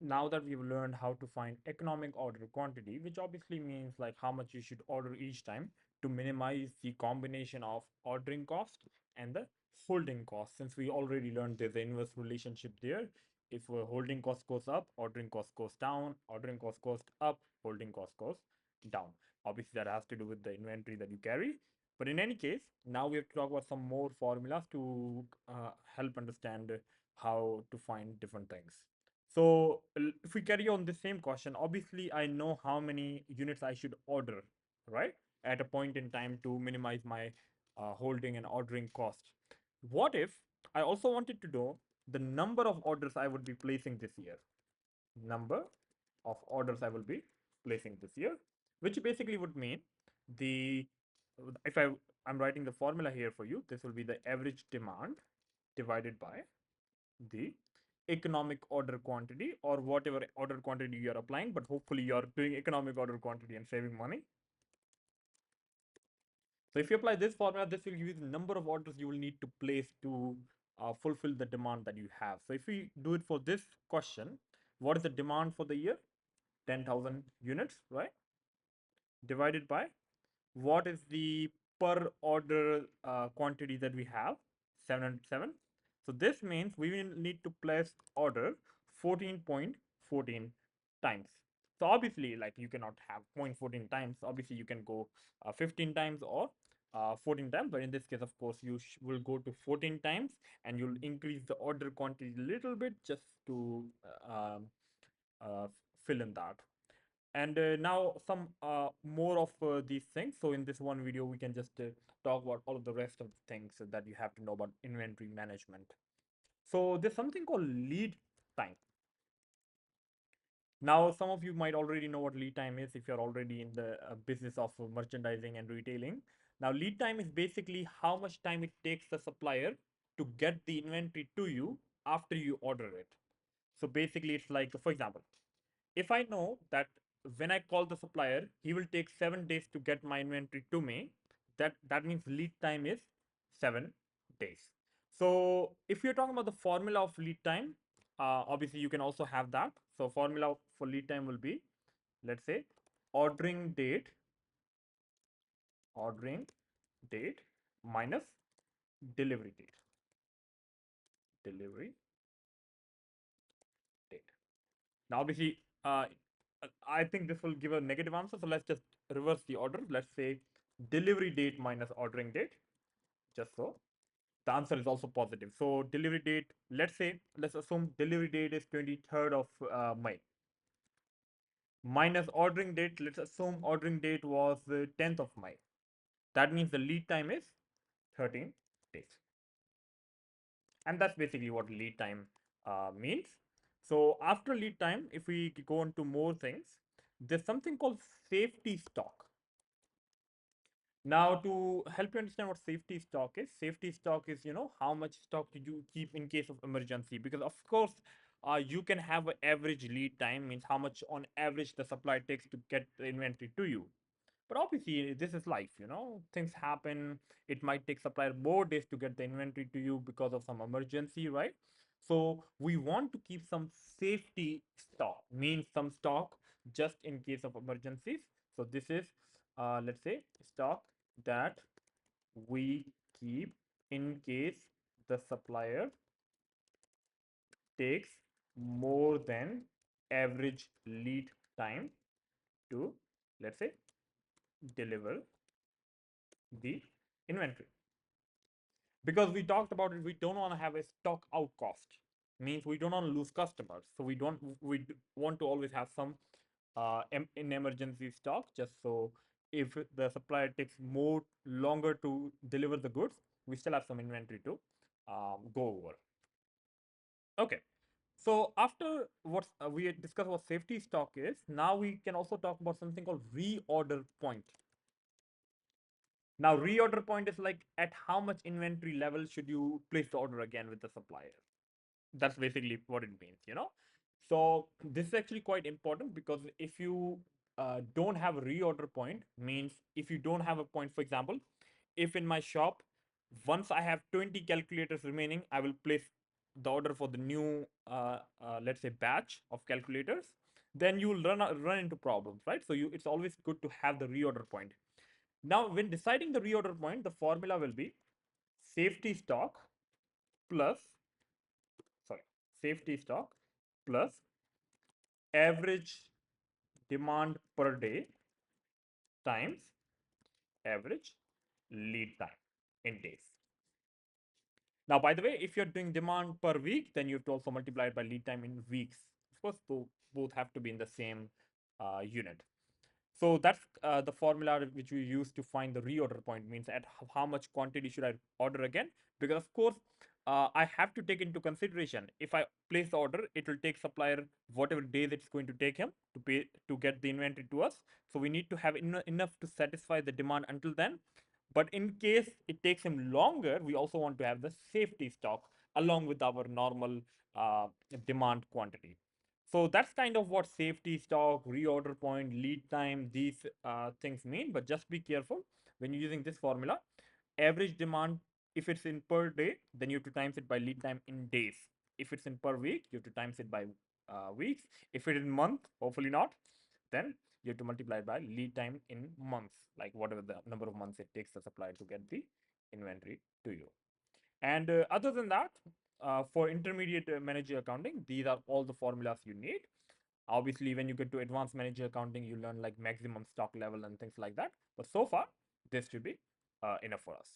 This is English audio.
now that we've learned how to find economic order quantity, which obviously means like how much you should order each time to minimize the combination of ordering cost and the holding cost. Since we already learned there's an inverse relationship there. If holding cost goes up, ordering cost goes down, ordering cost goes up, holding cost goes down. Obviously, that has to do with the inventory that you carry. But in any case, now we have to talk about some more formulas to help understand how to find different things. So if we carry on the same question, obviously I know how many units I should order, right? At a point in time to minimize my holding and ordering cost. What if I also wanted to know the number of orders I would be placing this year? Number of orders I will be placing this year, which basically would mean the if I'm writing the formula here for you, this will be the average demand divided by the economic order quantity or whatever order quantity you are applying, but hopefully you are doing economic order quantity and saving money. So if you apply this formula, this will give you the number of orders you will need to place to fulfill the demand that you have. So if we do it for this question, what is the demand for the year? 10,000 units, right? Divided by what is the per order quantity that we have? 707. So this means we will need to place order 14.14 times. So obviously, like you cannot have 0.14 times. Obviously, you can go 15 times or 14 times. But in this case, of course, you will go to 14 times and you'll increase the order quantity a little bit just to uh, fill in that. And now some more of these things. So in this one video, we can just talk about all of the rest of the things that you have to know about inventory management. So there's something called lead time. Now, some of you might already know what lead time is if you're already in the business of merchandising and retailing. Now, lead time is basically how much time it takes the supplier to get the inventory to you after you order it. So basically, it's like, for example, if I know that when I call the supplier, he will take 7 days to get my inventory to me, that means lead time is 7 days. So if you're talking about the formula of lead time, obviously you can also have that. So formula for lead time will be, let's say, ordering date, ordering date minus delivery date, delivery date. Now, obviously, I think this will give a negative answer. So let's just reverse the order. Let's say delivery date minus ordering date, just so. The answer is also positive. So delivery date, let's assume delivery date is 23rd of May. Minus ordering date, let's assume ordering date was 10th of May. That means the lead time is 13 days. And that's basically what lead time means. So after lead time, if we go into more things, there's something called safety stock. Now, to help you understand what safety stock is, how much stock did you keep in case of emergency? Because of course, you can have an average lead time, means how much on average the supply takes to get the inventory to you. But obviously, this is life, things happen. It might take supplier more days to get the inventory to you because of some emergency, right? So we want to keep some safety stock, means some stock just in case of emergencies. So this is, let's say, stock that we keep in case the supplier takes more than average lead time to, let's say, deliver the inventory. Because we talked about it, we don't want to have a stock out cost, means we don't want to lose customers, so we want to always have some in emergency stock, just so if the supplier takes more longer to deliver the goods, we still have some inventory to go over. Okay, so after what we had discussed what safety stock is, now we can also talk about something called reorder point. Now, reorder point is like at how much inventory level should you place the order again with the supplier? That's basically what it means. So this is actually quite important because if you don't have a reorder point, means if you don't have a point, for example, if in my shop, once I have 20 calculators remaining, I will place the order for the new, let's say, batch of calculators, then you'll run into problems, right? So it's always good to have the reorder point. Now, when deciding the reorder point, the formula will be safety stock plus, sorry, safety stock plus average demand per day times average lead time in days. Now, by the way, if you're doing demand per week, then you have to also multiply it by lead time in weeks. Of course, both have to be in the same unit. So that's the formula which we use to find the reorder point, means at how much quantity should I order again. Because of course, I have to take into consideration, if I place the order, it will take supplier whatever days it's going to take him to pay to get the inventory to us. So we need to have enough to satisfy the demand until then. But in case it takes him longer, we also want to have the safety stock along with our normal demand quantity. So that's kind of what safety stock, reorder point, lead time, these things mean. But just be careful when you're using this formula. Average demand, if it's in per day, then you have to times it by lead time in days. If it's in per week, you have to times it by weeks. If it's in month, hopefully not, then you have to multiply it by lead time in months, like whatever the number of months it takes the supplier to get the inventory to you. And other than that, for intermediate manager accounting, these are all the formulas you need. Obviously, when you get to advanced manager accounting, you learn like maximum stock level and things like that. But so far, this should be enough for us.